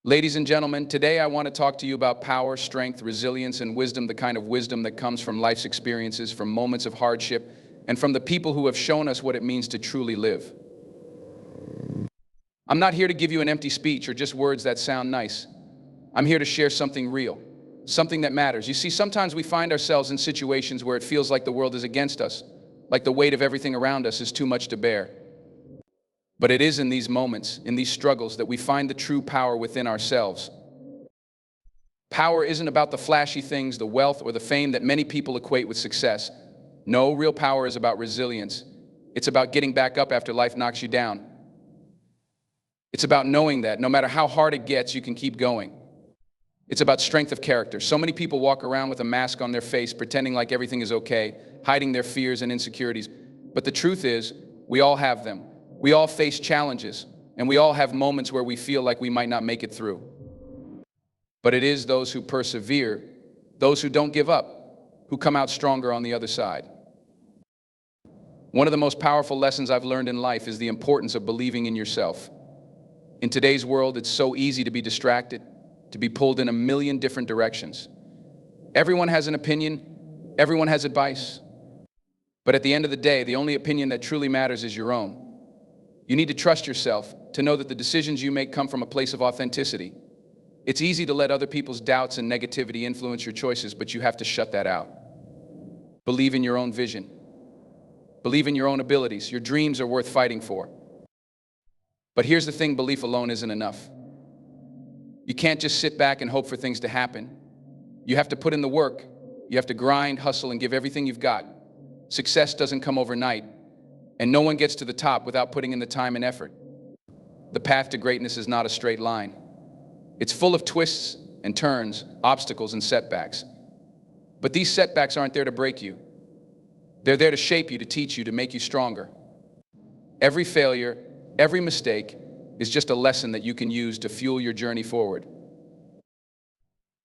Ladies and gentlemen, today I want to talk to you about power, strength, resilience, and wisdom, the kind of wisdom that comes from life's experiences, from moments of hardship, and from the people who have shown us what it means to truly live. I'm not here to give you an empty speech or just words that sound nice. I'm here to share something real, something that matters. You see, sometimes we find ourselves in situations where it feels like the world is against us, like the weight of everything around us is too much to bear. But it is in these moments, in these struggles, that we find the true power within ourselves. Power isn't about the flashy things, the wealth, or the fame that many people equate with success. No, real power is about resilience. It's about getting back up after life knocks you down. It's about knowing that no matter how hard it gets, you can keep going. It's about strength of character. So many people walk around with a mask on their face, pretending like everything is okay, hiding their fears and insecurities. But the truth is, we all have them. We all face challenges, and we all have moments where we feel like we might not make it through. But it is those who persevere, those who don't give up, who come out stronger on the other side. One of the most powerful lessons I've learned in life is the importance of believing in yourself. In today's world, it's so easy to be distracted, to be pulled in a million different directions. Everyone has an opinion, everyone has advice. But at the end of the day, the only opinion that truly matters is your own. You need to trust yourself, to know that the decisions you make come from a place of authenticity. It's easy to let other people's doubts and negativity influence your choices, but you have to shut that out. Believe in your own vision. Believe in your own abilities. Your dreams are worth fighting for. But here's the thing, belief alone isn't enough. You can't just sit back and hope for things to happen. You have to put in the work. You have to grind, hustle, and give everything you've got. Success doesn't come overnight. And no one gets to the top without putting in the time and effort. The path to greatness is not a straight line. It's full of twists and turns, obstacles and setbacks. But these setbacks aren't there to break you. They're there to shape you, to teach you, to make you stronger. Every failure, every mistake is just a lesson that you can use to fuel your journey forward.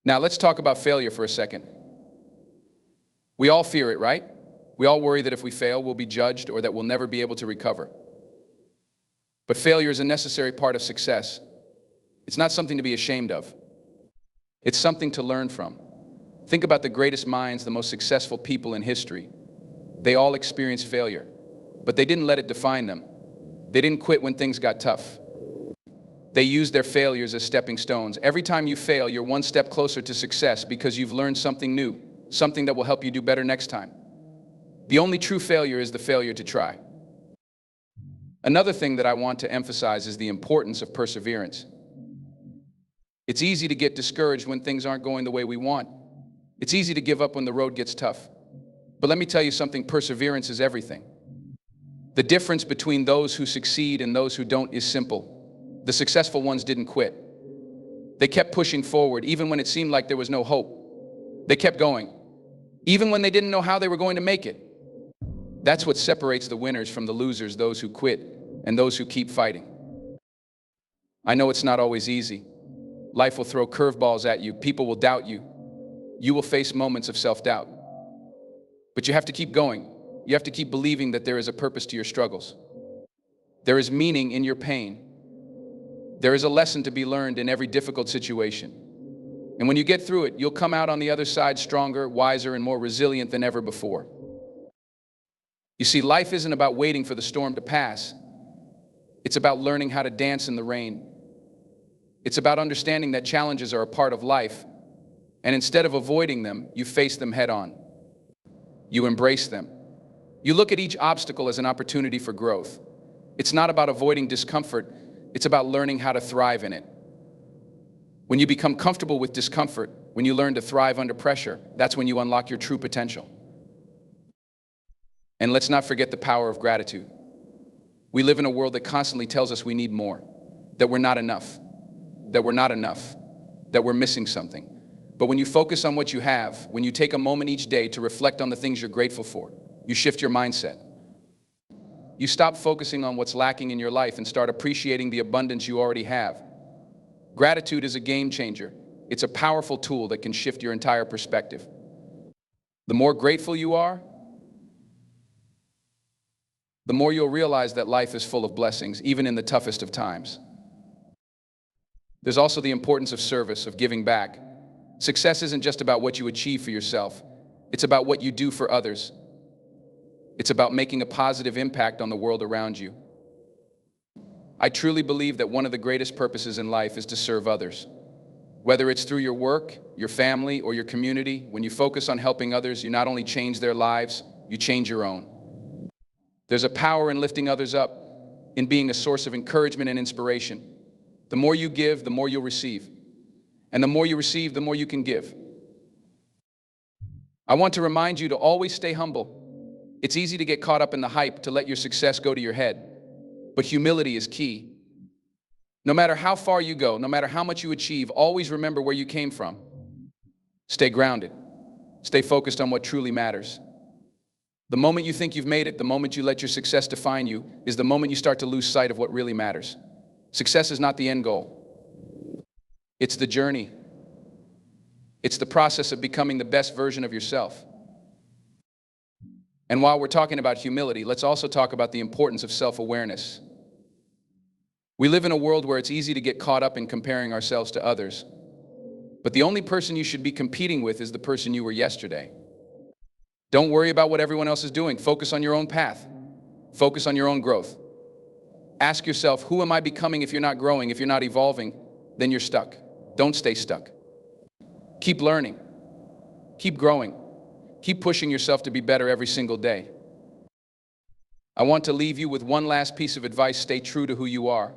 Now let's talk about failure for a second. We all fear it, right? We all worry that if we fail, we'll be judged or that we'll never be able to recover. But failure is a necessary part of success. It's not something to be ashamed of. It's something to learn from. Think about the greatest minds, the most successful people in history. They all experienced failure, but they didn't let it define them. They didn't quit when things got tough. They used their failures as stepping stones. Every time you fail, you're one step closer to success because you've learned something new, something that will help you do better next time. The only true failure is the failure to try. Another thing that I want to emphasize is the importance of perseverance. It's easy to get discouraged when things aren't going the way we want. It's easy to give up when the road gets tough. But let me tell you something, perseverance is everything. The difference between those who succeed and those who don't is simple. The successful ones didn't quit. They kept pushing forward even when it seemed like there was no hope. They kept going, even when they didn't know how they were going to make it. That's what separates the winners from the losers, those who quit and those who keep fighting. I know it's not always easy. Life will throw curveballs at you. People will doubt you. You will face moments of self-doubt. But you have to keep going. You have to keep believing that there is a purpose to your struggles. There is meaning in your pain. There is a lesson to be learned in every difficult situation. And when you get through it, you'll come out on the other side stronger, wiser, and more resilient than ever before. You see, life isn't about waiting for the storm to pass. It's about learning how to dance in the rain. It's about understanding that challenges are a part of life, and instead of avoiding them, you face them head on. You embrace them. You look at each obstacle as an opportunity for growth. It's not about avoiding discomfort, it's about learning how to thrive in it. When you become comfortable with discomfort, when you learn to thrive under pressure, that's when you unlock your true potential. And let's not forget the power of gratitude. We live in a world that constantly tells us we need more, that we're not enough, that we're missing something. But when you focus on what you have, when you take a moment each day to reflect on the things you're grateful for, you shift your mindset. You stop focusing on what's lacking in your life and start appreciating the abundance you already have. Gratitude is a game changer. It's a powerful tool that can shift your entire perspective. The more grateful you are, the more you'll realize that life is full of blessings, even in the toughest of times. There's also the importance of service, of giving back. Success isn't just about what you achieve for yourself. It's about what you do for others. It's about making a positive impact on the world around you. I truly believe that one of the greatest purposes in life is to serve others. Whether it's through your work, your family, or your community, when you focus on helping others, you not only change their lives, you change your own. There's a power in lifting others up, in being a source of encouragement and inspiration. The more you give, the more you'll receive. And the more you receive, the more you can give. I want to remind you to always stay humble. It's easy to get caught up in the hype, to let your success go to your head. But humility is key. No matter how far you go, no matter how much you achieve, always remember where you came from. Stay grounded. Stay focused on what truly matters. The moment you think you've made it, the moment you let your success define you, is the moment you start to lose sight of what really matters. Success is not the end goal. It's the journey. It's the process of becoming the best version of yourself. And while we're talking about humility, let's also talk about the importance of self-awareness. We live in a world where it's easy to get caught up in comparing ourselves to others. But the only person you should be competing with is the person you were yesterday. Don't worry about what everyone else is doing. Focus on your own path. Focus on your own growth. Ask yourself, who am I becoming? If you're not growing, if you're not evolving, then you're stuck. Don't stay stuck. Keep learning. Keep growing. Keep pushing yourself to be better every single day. I want to leave you with one last piece of advice. Stay true to who you are.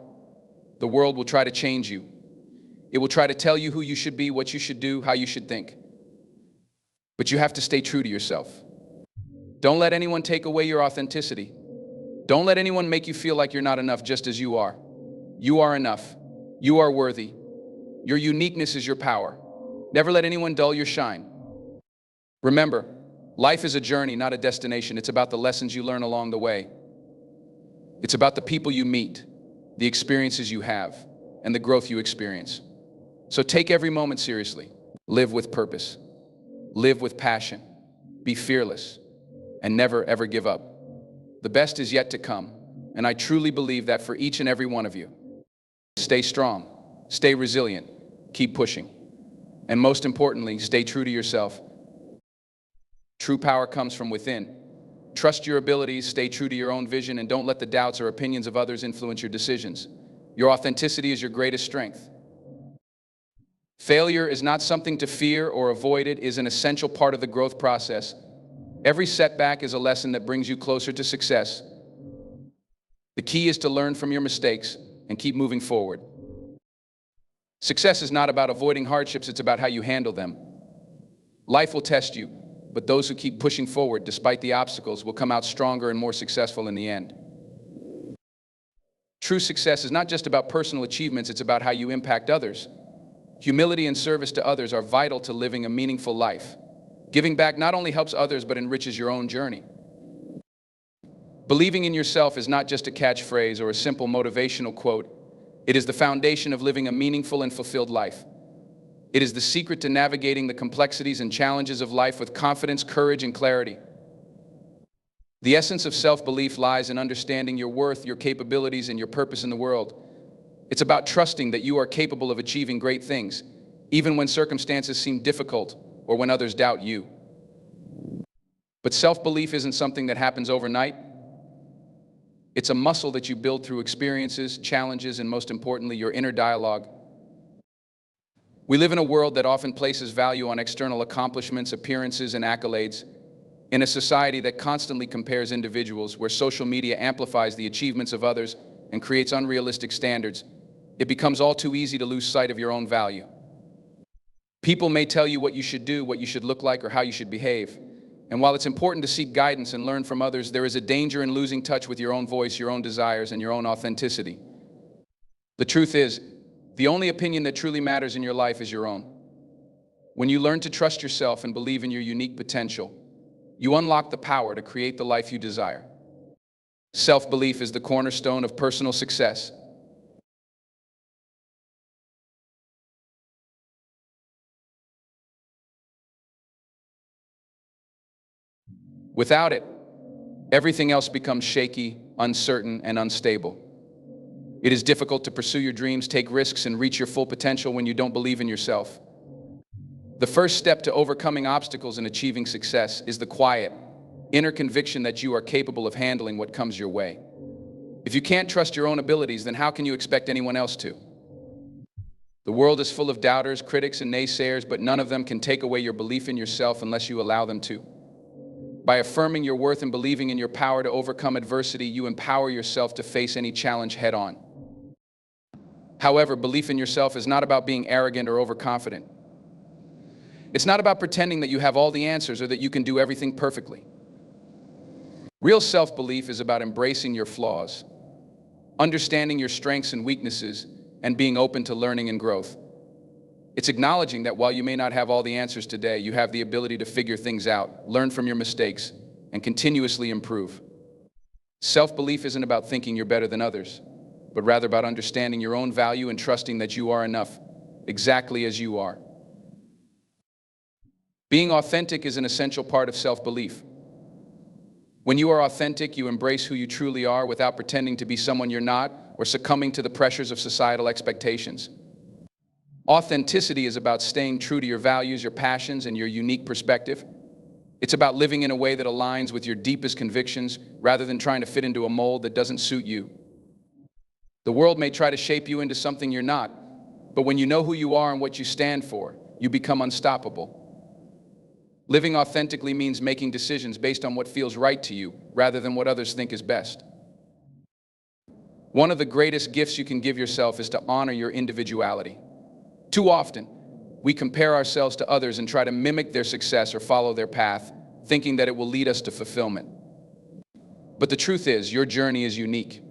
The world will try to change you. It will try to tell you who you should be, what you should do, how you should think. But you have to stay true to yourself. Don't let anyone take away your authenticity. Don't let anyone make you feel like you're not enough just as you are. You are enough. You are worthy. Your uniqueness is your power. Never let anyone dull your shine. Remember, life is a journey, not a destination. It's about the lessons you learn along the way. It's about the people you meet, the experiences you have, and the growth you experience. So take every moment seriously. Live with purpose. Live with passion. Be fearless. And never, ever give up. The best is yet to come, and I truly believe that for each and every one of you. Stay strong. Stay resilient. Keep pushing. And most importantly, stay true to yourself. True power comes from within. Trust your abilities, stay true to your own vision, and don't let the doubts or opinions of others influence your decisions. Your authenticity is your greatest strength. Failure is not something to fear or avoid. It is an essential part of the growth process. Every setback is a lesson that brings you closer to success. The key is to learn from your mistakes and keep moving forward. Success is not about avoiding hardships, it's about how you handle them. Life will test you, but those who keep pushing forward despite the obstacles will come out stronger and more successful in the end. True success is not just about personal achievements, it's about how you impact others. Humility and service to others are vital to living a meaningful life. Giving back not only helps others, but enriches your own journey. Believing in yourself is not just a catchphrase or a simple motivational quote. It is the foundation of living a meaningful and fulfilled life. It is the secret to navigating the complexities and challenges of life with confidence, courage, and clarity. The essence of self-belief lies in understanding your worth, your capabilities, and your purpose in the world. It's about trusting that you are capable of achieving great things, even when circumstances seem difficult or when others doubt you. But self-belief isn't something that happens overnight. It's a muscle that you build through experiences, challenges, and most importantly, your inner dialogue. We live in a world that often places value on external accomplishments, appearances, and accolades. In a society that constantly compares individuals, where social media amplifies the achievements of others and creates unrealistic standards, it becomes all too easy to lose sight of your own value. People may tell you what you should do, what you should look like, or how you should behave. And while it's important to seek guidance and learn from others, there is a danger in losing touch with your own voice, your own desires, and your own authenticity. The truth is, the only opinion that truly matters in your life is your own. When you learn to trust yourself and believe in your unique potential, you unlock the power to create the life you desire. Self-belief is the cornerstone of personal success. Without it, everything else becomes shaky, uncertain, and unstable. It is difficult to pursue your dreams, take risks, and reach your full potential when you don't believe in yourself. The first step to overcoming obstacles and achieving success is the quiet, inner conviction that you are capable of handling what comes your way. If you can't trust your own abilities, then how can you expect anyone else to? The world is full of doubters, critics, and naysayers, but none of them can take away your belief in yourself unless you allow them to. By affirming your worth and believing in your power to overcome adversity, you empower yourself to face any challenge head-on. However, belief in yourself is not about being arrogant or overconfident. It's not about pretending that you have all the answers or that you can do everything perfectly. Real self-belief is about embracing your flaws, understanding your strengths and weaknesses, and being open to learning and growth. It's acknowledging that while you may not have all the answers today, you have the ability to figure things out, learn from your mistakes, and continuously improve. Self-belief isn't about thinking you're better than others, but rather about understanding your own value and trusting that you are enough, exactly as you are. Being authentic is an essential part of self-belief. When you are authentic, you embrace who you truly are without pretending to be someone you're not or succumbing to the pressures of societal expectations. Authenticity is about staying true to your values, your passions, and your unique perspective. It's about living in a way that aligns with your deepest convictions rather than trying to fit into a mold that doesn't suit you. The world may try to shape you into something you're not, but when you know who you are and what you stand for, you become unstoppable. Living authentically means making decisions based on what feels right to you, rather than what others think is best. One of the greatest gifts you can give yourself is to honor your individuality. Too often, we compare ourselves to others and try to mimic their success or follow their path, thinking that it will lead us to fulfillment. But the truth is, your journey is unique.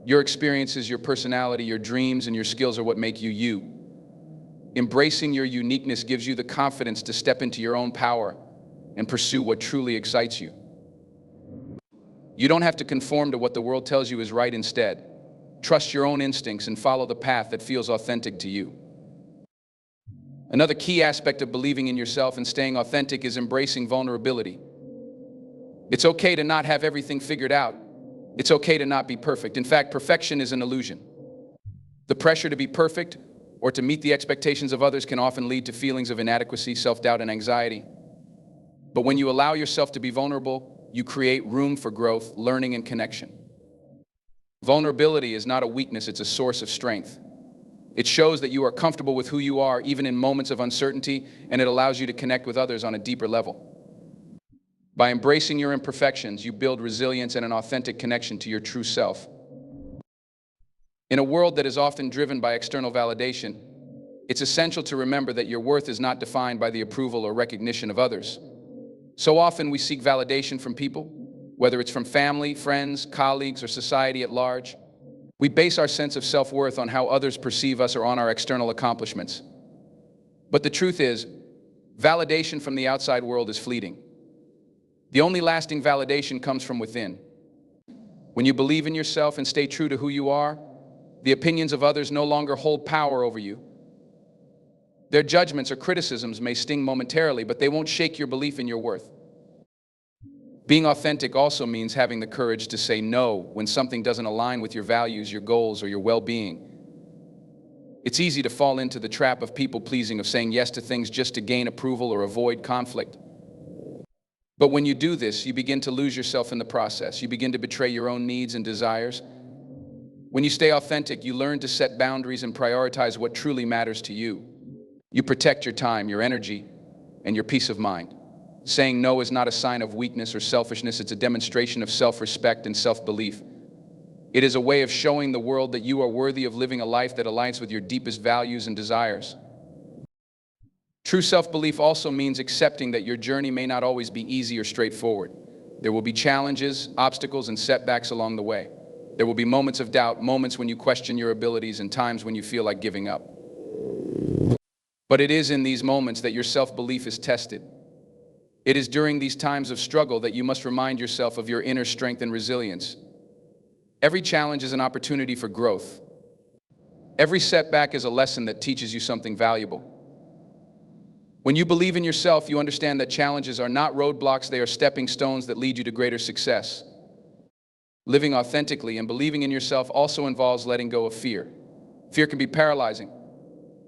Your experiences, your personality, your dreams, and your skills are what make you you. Embracing your uniqueness gives you the confidence to step into your own power and pursue what truly excites you. You don't have to conform to what the world tells you is right instead. Trust your own instincts and follow the path that feels authentic to you. Another key aspect of believing in yourself and staying authentic is embracing vulnerability. It's okay to not have everything figured out. It's okay to not be perfect. In fact, perfection is an illusion. The pressure to be perfect or to meet the expectations of others can often lead to feelings of inadequacy, self-doubt, and anxiety. But when you allow yourself to be vulnerable, you create room for growth, learning, and connection. Vulnerability is not a weakness, it's a source of strength. It shows that you are comfortable with who you are, even in moments of uncertainty, and it allows you to connect with others on a deeper level. By embracing your imperfections, you build resilience and an authentic connection to your true self. In a world that is often driven by external validation, it's essential to remember that your worth is not defined by the approval or recognition of others. So often we seek validation from people, whether it's from family, friends, colleagues, or society at large. We base our sense of self-worth on how others perceive us or on our external accomplishments. But the truth is, validation from the outside world is fleeting. The only lasting validation comes from within. When you believe in yourself and stay true to who you are, the opinions of others no longer hold power over you. Their judgments or criticisms may sting momentarily, but they won't shake your belief in your worth. Being authentic also means having the courage to say no when something doesn't align with your values, your goals, or your well-being. It's easy to fall into the trap of people-pleasing, of saying yes to things just to gain approval or avoid conflict. But when you do this, you begin to lose yourself in the process. You begin to betray your own needs and desires. When you stay authentic, you learn to set boundaries and prioritize what truly matters to you. You protect your time, your energy, and your peace of mind. Saying no is not a sign of weakness or selfishness, it's a demonstration of self-respect and self-belief. It is a way of showing the world that you are worthy of living a life that aligns with your deepest values and desires. True self-belief also means accepting that your journey may not always be easy or straightforward. There will be challenges, obstacles, and setbacks along the way. There will be moments of doubt, moments when you question your abilities, and times when you feel like giving up. But it is in these moments that your self-belief is tested. It is during these times of struggle that you must remind yourself of your inner strength and resilience. Every challenge is an opportunity for growth. Every setback is a lesson that teaches you something valuable. When you believe in yourself, you understand that challenges are not roadblocks, they are stepping stones that lead you to greater success. Living authentically and believing in yourself also involves letting go of fear. Fear can be paralyzing.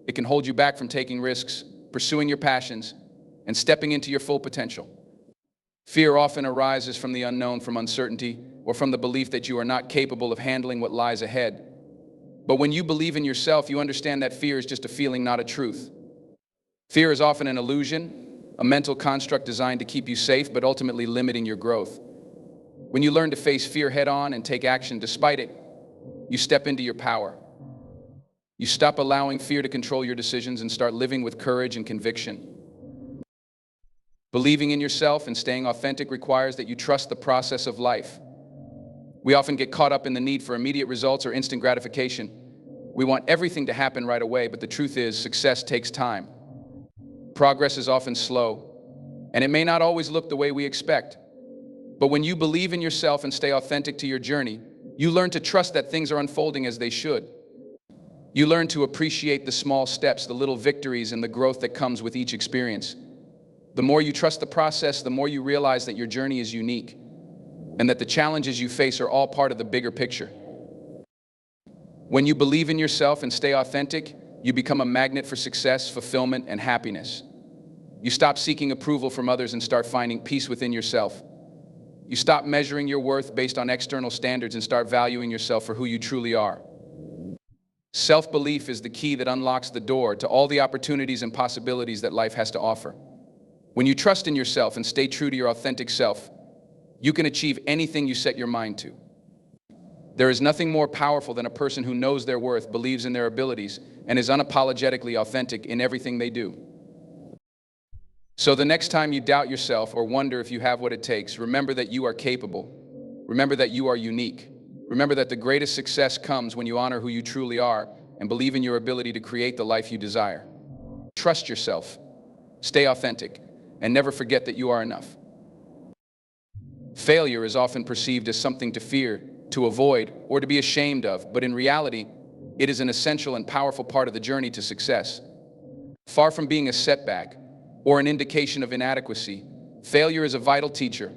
It can hold you back from taking risks, pursuing your passions, and stepping into your full potential. Fear often arises from the unknown, from uncertainty, or from the belief that you are not capable of handling what lies ahead. But when you believe in yourself, you understand that fear is just a feeling, not a truth. Fear is often an illusion, a mental construct designed to keep you safe, but ultimately limiting your growth. When you learn to face fear head-on and take action despite it, you step into your power. You stop allowing fear to control your decisions and start living with courage and conviction. Believing in yourself and staying authentic requires that you trust the process of life. We often get caught up in the need for immediate results or instant gratification. We want everything to happen right away, but the truth is, success takes time. Progress is often slow, and it may not always look the way we expect. But when you believe in yourself and stay authentic to your journey, you learn to trust that things are unfolding as they should. You learn to appreciate the small steps, the little victories, and the growth that comes with each experience. The more you trust the process, the more you realize that your journey is unique, and that the challenges you face are all part of the bigger picture. When you believe in yourself and stay authentic, you become a magnet for success, fulfillment, and happiness. You stop seeking approval from others and start finding peace within yourself. You stop measuring your worth based on external standards and start valuing yourself for who you truly are. Self-belief is the key that unlocks the door to all the opportunities and possibilities that life has to offer. When you trust in yourself and stay true to your authentic self, you can achieve anything you set your mind to. There is nothing more powerful than a person who knows their worth, believes in their abilities, and is unapologetically authentic in everything they do. So the next time you doubt yourself or wonder if you have what it takes, remember that you are capable. Remember that you are unique. Remember that the greatest success comes when you honor who you truly are and believe in your ability to create the life you desire. Trust yourself, stay authentic, and never forget that you are enough. Failure is often perceived as something to fear, to avoid, or to be ashamed of, but in reality, it is an essential and powerful part of the journey to success. Far from being a setback or an indication of inadequacy, failure is a vital teacher,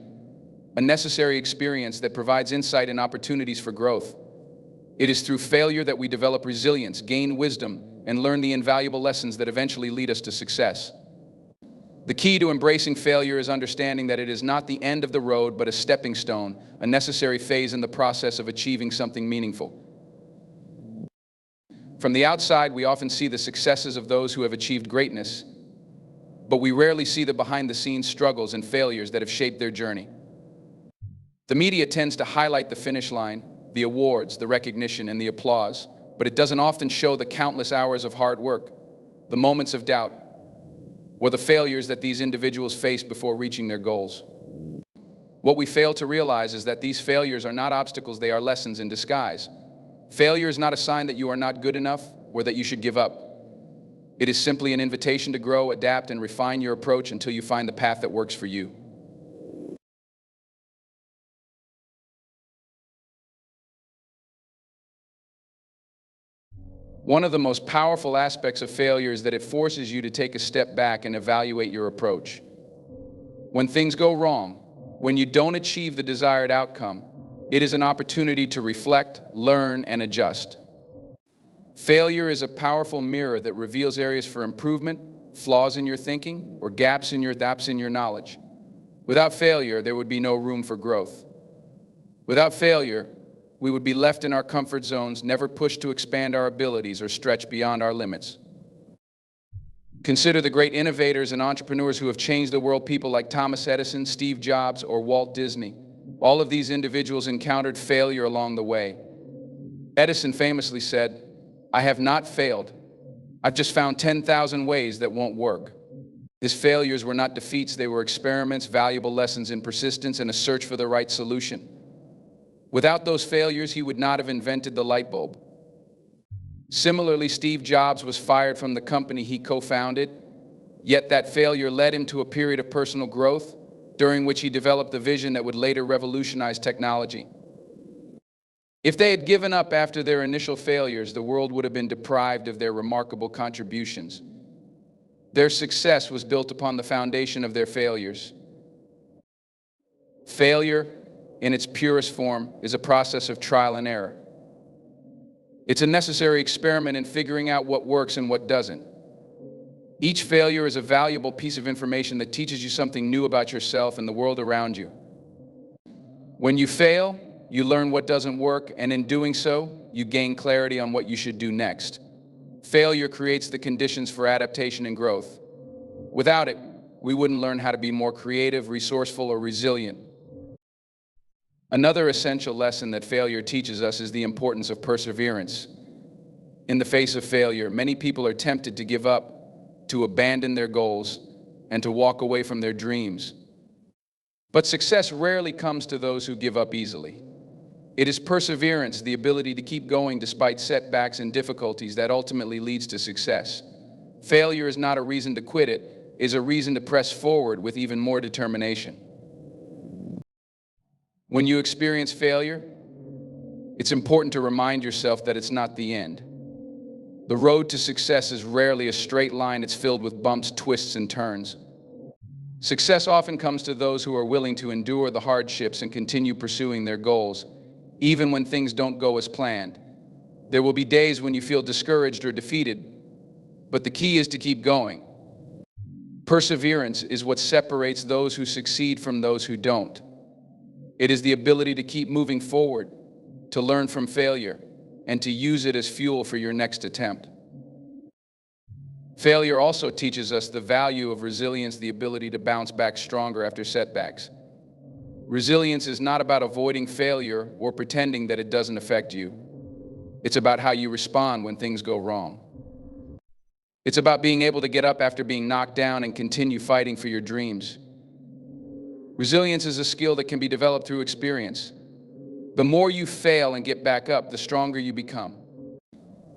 a necessary experience that provides insight and opportunities for growth. It is through failure that we develop resilience, gain wisdom, and learn the invaluable lessons that eventually lead us to success. The key to embracing failure is understanding that it is not the end of the road, but a stepping stone, a necessary phase in the process of achieving something meaningful. From the outside, we often see the successes of those who have achieved greatness, but we rarely see the behind-the-scenes struggles and failures that have shaped their journey. The media tends to highlight the finish line, the awards, the recognition, and the applause, but it doesn't often show the countless hours of hard work, the moments of doubt, or the failures that these individuals faced before reaching their goals. What we fail to realize is that these failures are not obstacles, they are lessons in disguise. Failure is not a sign that you are not good enough or that you should give up. It is simply an invitation to grow, adapt, and refine your approach until you find the path that works for you. One of the most powerful aspects of failure is that it forces you to take a step back and evaluate your approach. When things go wrong, when you don't achieve the desired outcome, it is an opportunity to reflect, learn, and adjust. Failure is a powerful mirror that reveals areas for improvement, flaws in your thinking, or gaps in your knowledge. Without failure, there would be no room for growth. Without failure, we would be left in our comfort zones, never pushed to expand our abilities or stretch beyond our limits. Consider the great innovators and entrepreneurs who have changed the world, people like Thomas Edison, Steve Jobs, or Walt Disney. All of these individuals encountered failure along the way. Edison famously said, "I have not failed. I've just found 10,000 ways that won't work." His failures were not defeats, they were experiments, valuable lessons in persistence, and a search for the right solution. Without those failures, he would not have invented the light bulb. Similarly, Steve Jobs was fired from the company he co-founded, yet that failure led him to a period of personal growth, during which he developed the vision that would later revolutionize technology. If they had given up after their initial failures, the world would have been deprived of their remarkable contributions. Their success was built upon the foundation of their failures. Failure in its purest form, is a process of trial and error. It's a necessary experiment in figuring out what works and what doesn't. Each failure is a valuable piece of information that teaches you something new about yourself and the world around you. When you fail, you learn what doesn't work, and in doing so, you gain clarity on what you should do next. Failure creates the conditions for adaptation and growth. Without it, we wouldn't learn how to be more creative, resourceful, or resilient. Another essential lesson that failure teaches us is the importance of perseverance. In the face of failure, many people are tempted to give up, to abandon their goals, and to walk away from their dreams. But success rarely comes to those who give up easily. It is perseverance, the ability to keep going despite setbacks and difficulties, that ultimately leads to success. Failure is not a reason to quit, it is a reason to press forward with even more determination. When you experience failure, it's important to remind yourself that it's not the end. The road to success is rarely a straight line, it's filled with bumps, twists, and turns. Success often comes to those who are willing to endure the hardships and continue pursuing their goals, even when things don't go as planned. There will be days when you feel discouraged or defeated, but the key is to keep going. Perseverance is what separates those who succeed from those who don't. It is the ability to keep moving forward, to learn from failure, and to use it as fuel for your next attempt. Failure also teaches us the value of resilience, the ability to bounce back stronger after setbacks. Resilience is not about avoiding failure or pretending that it doesn't affect you. It's about how you respond when things go wrong. It's about being able to get up after being knocked down and continue fighting for your dreams. Resilience is a skill that can be developed through experience. The more you fail and get back up, the stronger you become.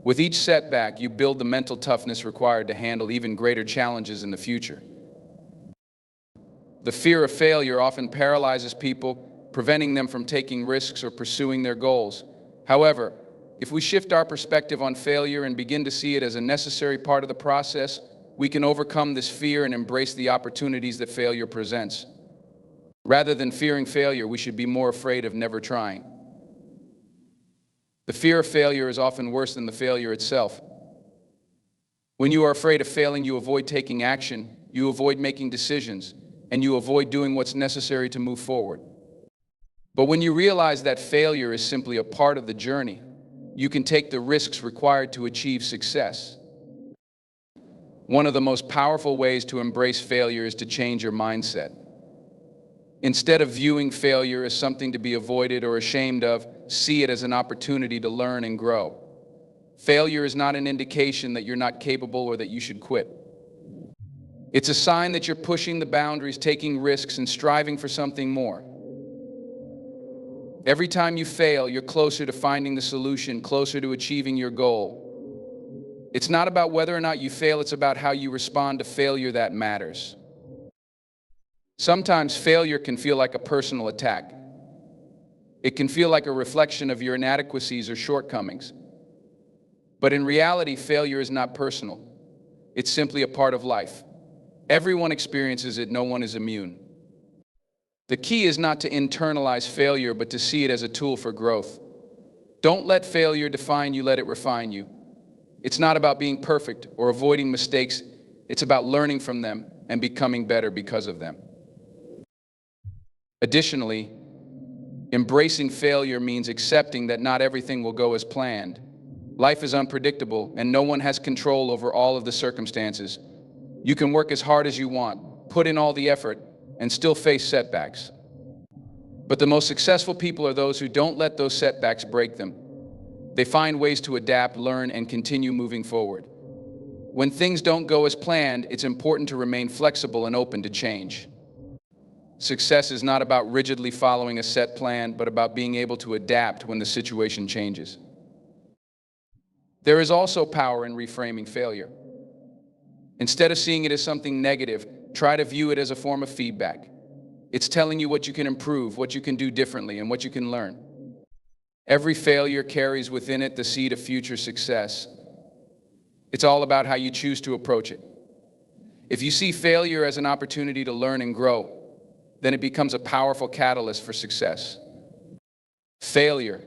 With each setback, you build the mental toughness required to handle even greater challenges in the future. The fear of failure often paralyzes people, preventing them from taking risks or pursuing their goals. However, if we shift our perspective on failure and begin to see it as a necessary part of the process, we can overcome this fear and embrace the opportunities that failure presents. Rather than fearing failure, we should be more afraid of never trying. The fear of failure is often worse than the failure itself. When you are afraid of failing, you avoid taking action, you avoid making decisions, and you avoid doing what's necessary to move forward. But when you realize that failure is simply a part of the journey, you can take the risks required to achieve success. One of the most powerful ways to embrace failure is to change your mindset. Instead of viewing failure as something to be avoided or ashamed of, see it as an opportunity to learn and grow. Failure is not an indication that you're not capable or that you should quit. It's a sign that you're pushing the boundaries, taking risks, and striving for something more. Every time you fail, you're closer to finding the solution, closer to achieving your goal. It's not about whether or not you fail, it's about how you respond to failure that matters. Sometimes failure can feel like a personal attack. It can feel like a reflection of your inadequacies or shortcomings. But in reality, failure is not personal. It's simply a part of life. Everyone experiences it, no one is immune. The key is not to internalize failure, but to see it as a tool for growth. Don't let failure define you, let it refine you. It's not about being perfect or avoiding mistakes. It's about learning from them and becoming better because of them. Additionally, embracing failure means accepting that not everything will go as planned. Life is unpredictable, and no one has control over all of the circumstances. You can work as hard as you want, put in all the effort, and still face setbacks. But the most successful people are those who don't let those setbacks break them. They find ways to adapt, learn, and continue moving forward. When things don't go as planned, it's important to remain flexible and open to change. Success is not about rigidly following a set plan, but about being able to adapt when the situation changes. There is also power in reframing failure. Instead of seeing it as something negative, try to view it as a form of feedback. It's telling you what you can improve, what you can do differently, and what you can learn. Every failure carries within it the seed of future success. It's all about how you choose to approach it. If you see failure as an opportunity to learn and grow, then it becomes a powerful catalyst for success. Failure,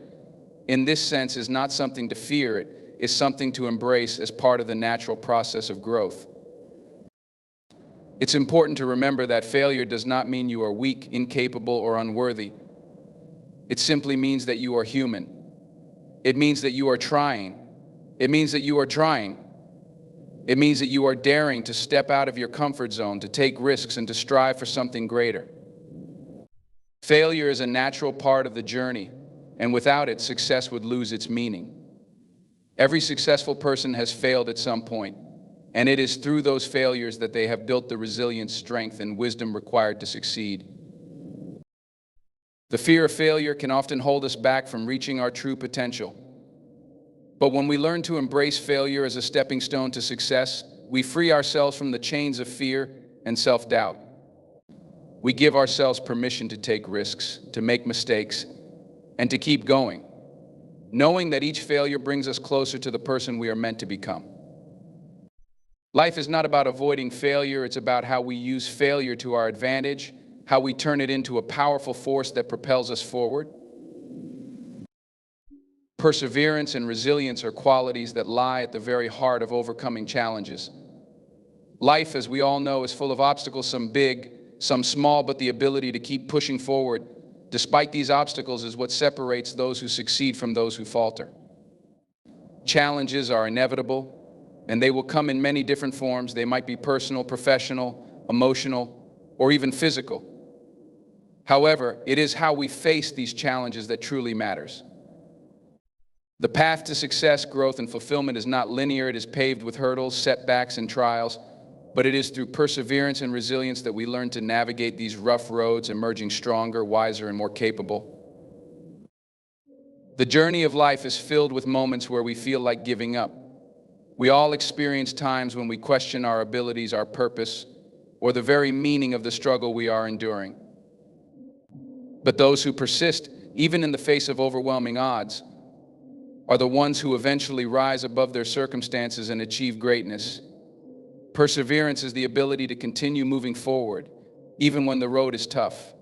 in this sense, is not something to fear, it is something to embrace as part of the natural process of growth. It's important to remember that failure does not mean you are weak, incapable, or unworthy. It simply means that you are human. It means that you are trying. It means that you are trying. It means that you are daring to step out of your comfort zone, to take risks, and to strive for something greater. Failure is a natural part of the journey, and without it, success would lose its meaning. Every successful person has failed at some point, and it is through those failures that they have built the resilience, strength, and wisdom required to succeed. The fear of failure can often hold us back from reaching our true potential. But when we learn to embrace failure as a stepping stone to success, we free ourselves from the chains of fear and self-doubt. We give ourselves permission to take risks, to make mistakes, and to keep going, knowing that each failure brings us closer to the person we are meant to become. Life is not about avoiding failure, it's about how we use failure to our advantage, how we turn it into a powerful force that propels us forward. Perseverance and resilience are qualities that lie at the very heart of overcoming challenges. Life, as we all know, is full of obstacles, some big, some small, but the ability to keep pushing forward despite these obstacles is what separates those who succeed from those who falter. Challenges are inevitable, and they will come in many different forms. They might be personal, professional, emotional, or even physical. However, it is how we face these challenges that truly matters. The path to success, growth, and fulfillment is not linear. It is paved with hurdles, setbacks, and trials, but it is through perseverance and resilience that we learn to navigate these rough roads, emerging stronger, wiser, and more capable. The journey of life is filled with moments where we feel like giving up. We all experience times when we question our abilities, our purpose, or the very meaning of the struggle we are enduring. But those who persist, even in the face of overwhelming odds, are the ones who eventually rise above their circumstances and achieve greatness. Perseverance is the ability to continue moving forward, even when the road is tough.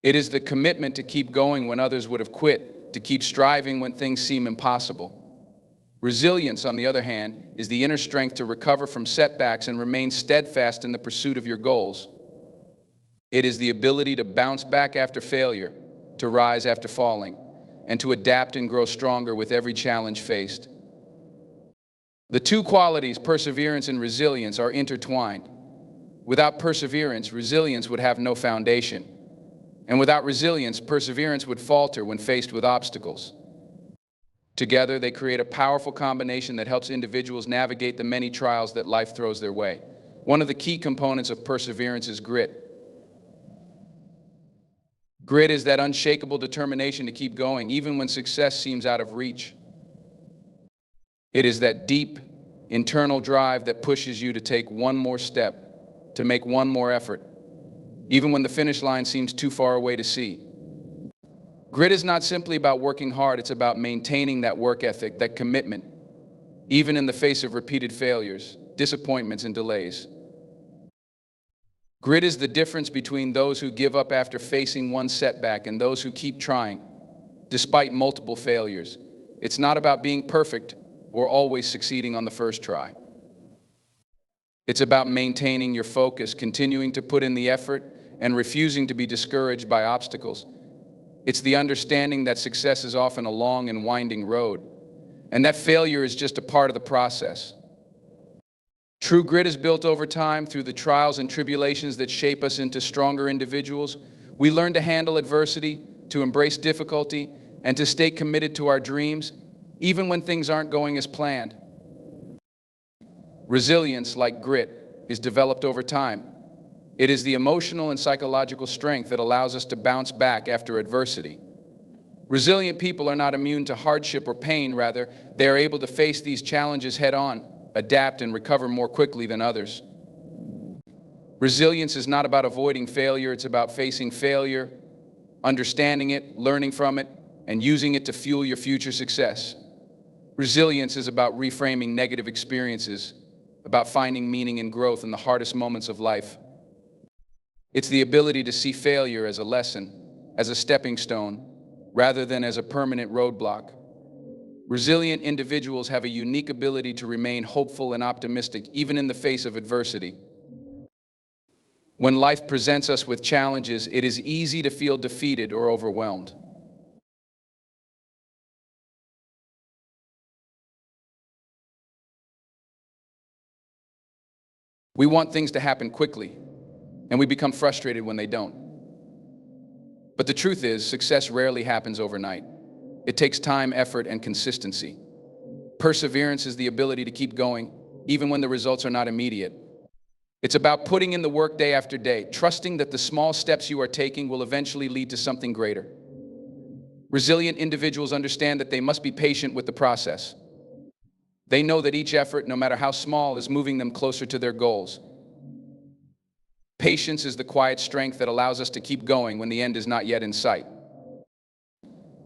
It is the commitment to keep going when others would have quit, to keep striving when things seem impossible. Resilience, on the other hand, is the inner strength to recover from setbacks and remain steadfast in the pursuit of your goals. It is the ability to bounce back after failure, to rise after falling, and to adapt and grow stronger with every challenge faced. The two qualities, perseverance and resilience, are intertwined. Without perseverance, resilience would have no foundation. And without resilience, perseverance would falter when faced with obstacles. Together, they create a powerful combination that helps individuals navigate the many trials that life throws their way. One of the key components of perseverance is grit. Grit is that unshakable determination to keep going, even when success seems out of reach. It is that deep, internal drive that pushes you to take one more step, to make one more effort, even when the finish line seems too far away to see. Grit is not simply about working hard, it's about maintaining that work ethic, that commitment, even in the face of repeated failures, disappointments, and delays. Grit is the difference between those who give up after facing one setback and those who keep trying, despite multiple failures. It's not about being perfect or always succeeding on the first try. It's about maintaining your focus, continuing to put in the effort, and refusing to be discouraged by obstacles. It's the understanding that success is often a long and winding road, and that failure is just a part of the process. True grit is built over time through the trials and tribulations that shape us into stronger individuals. We learn to handle adversity, to embrace difficulty, and to stay committed to our dreams, even when things aren't going as planned. Resilience, like grit, is developed over time. It is the emotional and psychological strength that allows us to bounce back after adversity. Resilient people are not immune to hardship or pain, rather, they are able to face these challenges head-on, adapt, and recover more quickly than others. Resilience is not about avoiding failure, it's about facing failure, understanding it, learning from it, and using it to fuel your future success. Resilience is about reframing negative experiences, about finding meaning and growth in the hardest moments of life. It's the ability to see failure as a lesson, as a stepping stone, rather than as a permanent roadblock. Resilient individuals have a unique ability to remain hopeful and optimistic even in the face of adversity. When life presents us with challenges, it is easy to feel defeated or overwhelmed. We want things to happen quickly, and we become frustrated when they don't. But the truth is, success rarely happens overnight. It takes time, effort, and consistency. Perseverance is the ability to keep going, even when the results are not immediate. It's about putting in the work day after day, trusting that the small steps you are taking will eventually lead to something greater. Resilient individuals understand that they must be patient with the process. They know that each effort, no matter how small, is moving them closer to their goals. Patience is the quiet strength that allows us to keep going when the end is not yet in sight.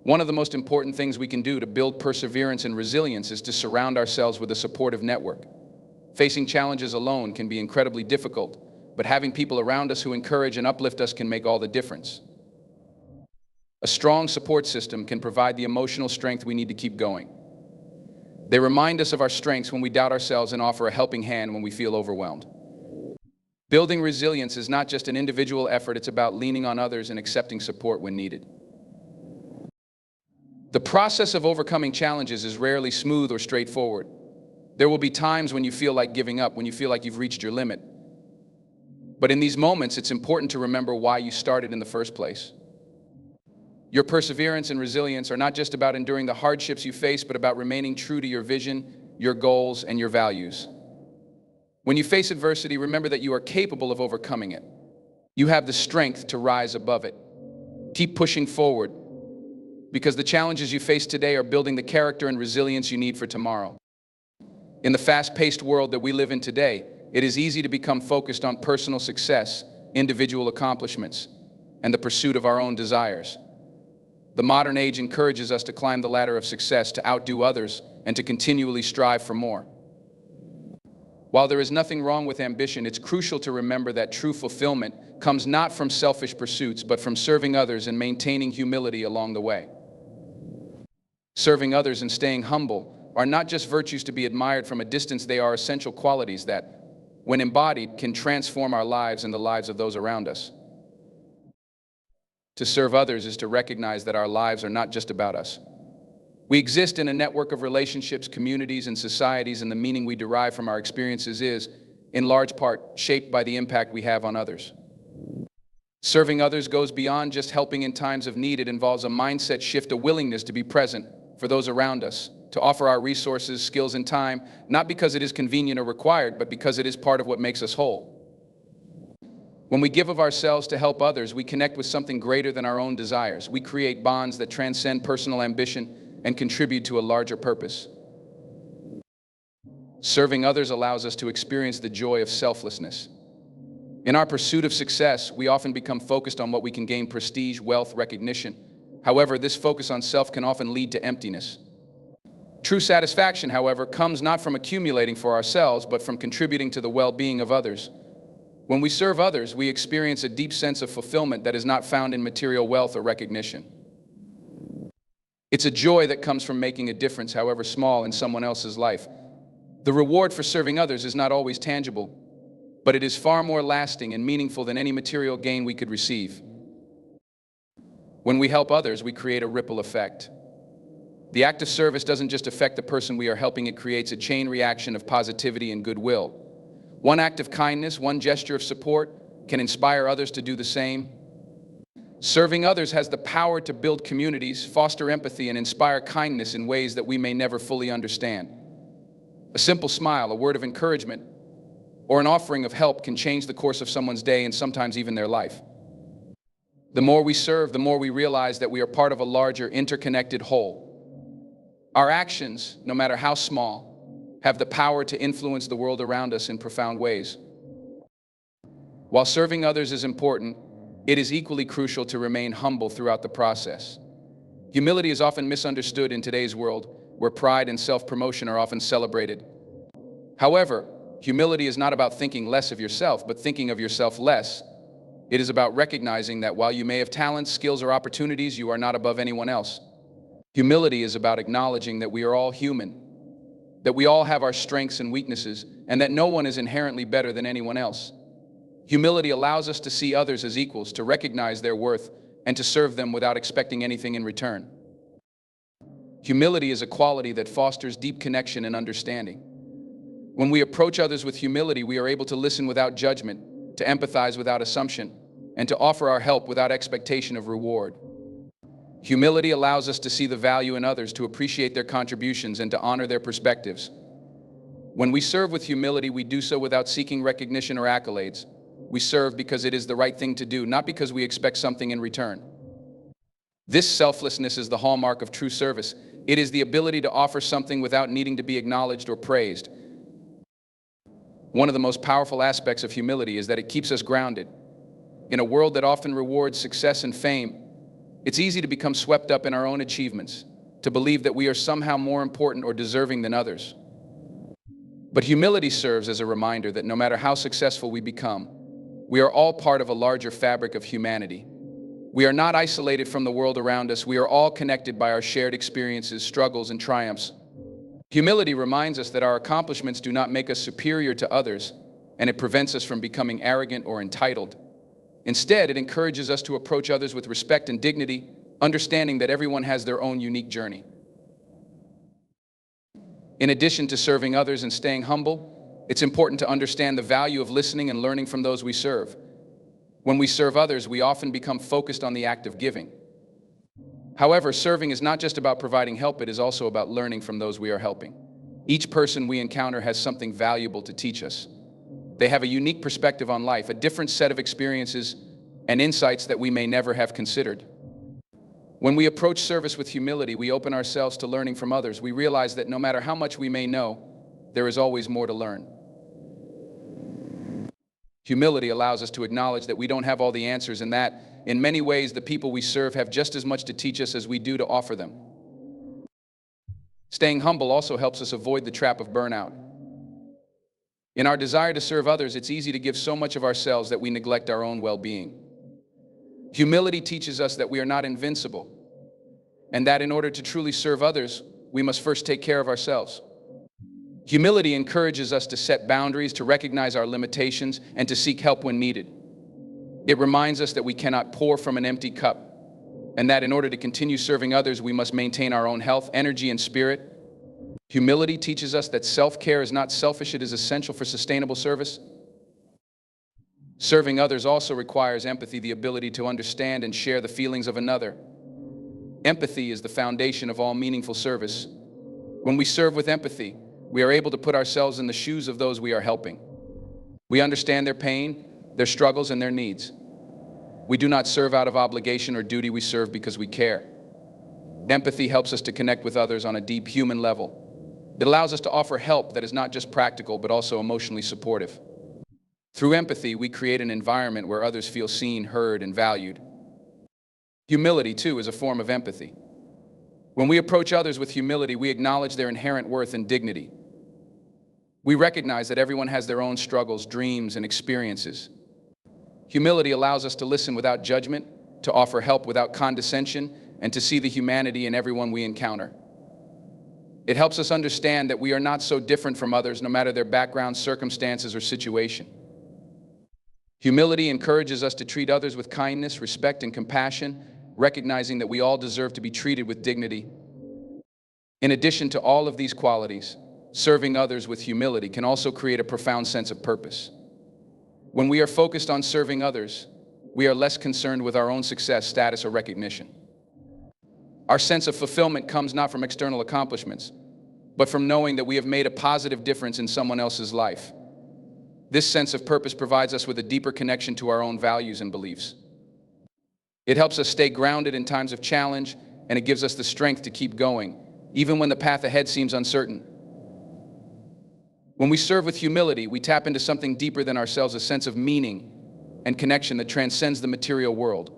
One of the most important things we can do to build perseverance and resilience is to surround ourselves with a supportive network. Facing challenges alone can be incredibly difficult, but having people around us who encourage and uplift us can make all the difference. A strong support system can provide the emotional strength we need to keep going. They remind us of our strengths when we doubt ourselves and offer a helping hand when we feel overwhelmed. Building resilience is not just an individual effort, it's about leaning on others and accepting support when needed. The process of overcoming challenges is rarely smooth or straightforward. There will be times when you feel like giving up, when you feel like you've reached your limit. But in these moments, it's important to remember why you started in the first place. Your perseverance and resilience are not just about enduring the hardships you face, but about remaining true to your vision, your goals, and your values. When you face adversity, remember that you are capable of overcoming it. You have the strength to rise above it. Keep pushing forward, because the challenges you face today are building the character and resilience you need for tomorrow. In the fast-paced world that we live in today, it is easy to become focused on personal success, individual accomplishments, and the pursuit of our own desires. The modern age encourages us to climb the ladder of success, to outdo others, and to continually strive for more. While there is nothing wrong with ambition, it's crucial to remember that true fulfillment comes not from selfish pursuits, but from serving others and maintaining humility along the way. Serving others and staying humble are not just virtues to be admired from a distance, they are essential qualities that, when embodied, can transform our lives and the lives of those around us. To serve others is to recognize that our lives are not just about us. We exist in a network of relationships, communities, and societies, and the meaning we derive from our experiences is, in large part, shaped by the impact we have on others. Serving others goes beyond just helping in times of need. It involves a mindset shift, a willingness to be present for those around us, to offer our resources, skills, and time, not because it is convenient or required, but because it is part of what makes us whole. When we give of ourselves to help others, we connect with something greater than our own desires. We create bonds that transcend personal ambition and contribute to a larger purpose. Serving others allows us to experience the joy of selflessness. In our pursuit of success, we often become focused on what we can gain: prestige, wealth, recognition. However, this focus on self can often lead to emptiness. True satisfaction, however, comes not from accumulating for ourselves, but from contributing to the well-being of others. When we serve others, we experience a deep sense of fulfillment that is not found in material wealth or recognition. It's a joy that comes from making a difference, however small, in someone else's life. The reward for serving others is not always tangible, but it is far more lasting and meaningful than any material gain we could receive. When we help others, we create a ripple effect. The act of service doesn't just affect the person we are helping, it creates a chain reaction of positivity and goodwill. One act of kindness, one gesture of support can inspire others to do the same. Serving others has the power to build communities, foster empathy, and inspire kindness in ways that we may never fully understand. A simple smile, a word of encouragement, or an offering of help can change the course of someone's day and sometimes even their life. The more we serve, the more we realize that we are part of a larger, interconnected whole. Our actions, no matter how small, have the power to influence the world around us in profound ways. While serving others is important, it is equally crucial to remain humble throughout the process. Humility is often misunderstood in today's world, where pride and self-promotion are often celebrated. However, humility is not about thinking less of yourself, but thinking of yourself less It is about recognizing that while you may have talents, skills, or opportunities, you are not above anyone else. Humility is about acknowledging that we are all human, that we all have our strengths and weaknesses, and that no one is inherently better than anyone else. Humility allows us to see others as equals, to recognize their worth, and to serve them without expecting anything in return. Humility is a quality that fosters deep connection and understanding. When we approach others with humility, we are able to listen without judgment, to empathize without assumption, and to offer our help without expectation of reward. Humility allows us to see the value in others, to appreciate their contributions, and to honor their perspectives. When we serve with humility, we do so without seeking recognition or accolades. We serve because it is the right thing to do, not because we expect something in return. This selflessness is the hallmark of true service. It is the ability to offer something without needing to be acknowledged or praised. One of the most powerful aspects of humility is that it keeps us grounded. In a world that often rewards success and fame, it's easy to become swept up in our own achievements, to believe that we are somehow more important or deserving than others. But humility serves as a reminder that no matter how successful we become, we are all part of a larger fabric of humanity. We are not isolated from the world around us. We are all connected by our shared experiences, struggles, and triumphs. Humility reminds us that our accomplishments do not make us superior to others, and it prevents us from becoming arrogant or entitled. Instead, it encourages us to approach others with respect and dignity, understanding that everyone has their own unique journey. In addition to serving others and staying humble, it's important to understand the value of listening and learning from those we serve. When we serve others, we often become focused on the act of giving. However, serving is not just about providing help, it is also about learning from those we are helping. Each person we encounter has something valuable to teach us. They have a unique perspective on life, a different set of experiences and insights that we may never have considered. When we approach service with humility, we open ourselves to learning from others. We realize that no matter how much we may know, there is always more to learn. Humility allows us to acknowledge that we don't have all the answers, and that, in many ways, the people we serve have just as much to teach us as we do to offer them. Staying humble also helps us avoid the trap of burnout. In our desire to serve others, it's easy to give so much of ourselves that we neglect our own well-being. Humility teaches us that we are not invincible, and that in order to truly serve others, we must first take care of ourselves. Humility encourages us to set boundaries, to recognize our limitations, and to seek help when needed. It reminds us that we cannot pour from an empty cup, and that in order to continue serving others, we must maintain our own health, energy, and spirit. Humility teaches us that self-care is not selfish, it is essential for sustainable service. Serving others also requires empathy, the ability to understand and share the feelings of another. Empathy is the foundation of all meaningful service. When we serve with empathy, we are able to put ourselves in the shoes of those we are helping. We understand their pain, their struggles, and their needs. We do not serve out of obligation or duty, we serve because we care. Empathy helps us to connect with others on a deep human level. It allows us to offer help that is not just practical, but also emotionally supportive. Through empathy, we create an environment where others feel seen, heard, and valued. Humility, too, is a form of empathy. When we approach others with humility, we acknowledge their inherent worth and dignity. We recognize that everyone has their own struggles, dreams, and experiences. Humility allows us to listen without judgment, to offer help without condescension, and to see the humanity in everyone we encounter. It helps us understand that we are not so different from others, no matter their background, circumstances, or situation. Humility encourages us to treat others with kindness, respect, and compassion, recognizing that we all deserve to be treated with dignity. In addition to all of these qualities, serving others with humility can also create a profound sense of purpose. When we are focused on serving others, we are less concerned with our own success, status, or recognition. Our sense of fulfillment comes not from external accomplishments, but from knowing that we have made a positive difference in someone else's life. This sense of purpose provides us with a deeper connection to our own values and beliefs. It helps us stay grounded in times of challenge, and it gives us the strength to keep going, even when the path ahead seems uncertain. When we serve with humility, we tap into something deeper than ourselves, a sense of meaning and connection that transcends the material world.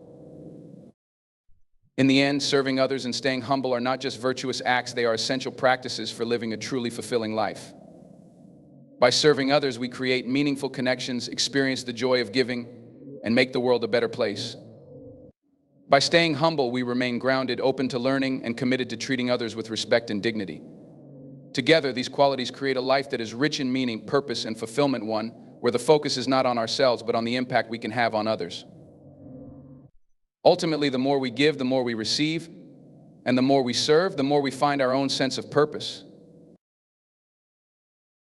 In the end, serving others and staying humble are not just virtuous acts, they are essential practices for living a truly fulfilling life. By serving others, we create meaningful connections, experience the joy of giving, and make the world a better place. By staying humble, we remain grounded, open to learning, and committed to treating others with respect and dignity. Together, these qualities create a life that is rich in meaning, purpose, and fulfillment, one where the focus is not on ourselves, but on the impact we can have on others. Ultimately, the more we give, the more we receive, and the more we serve, the more we find our own sense of purpose.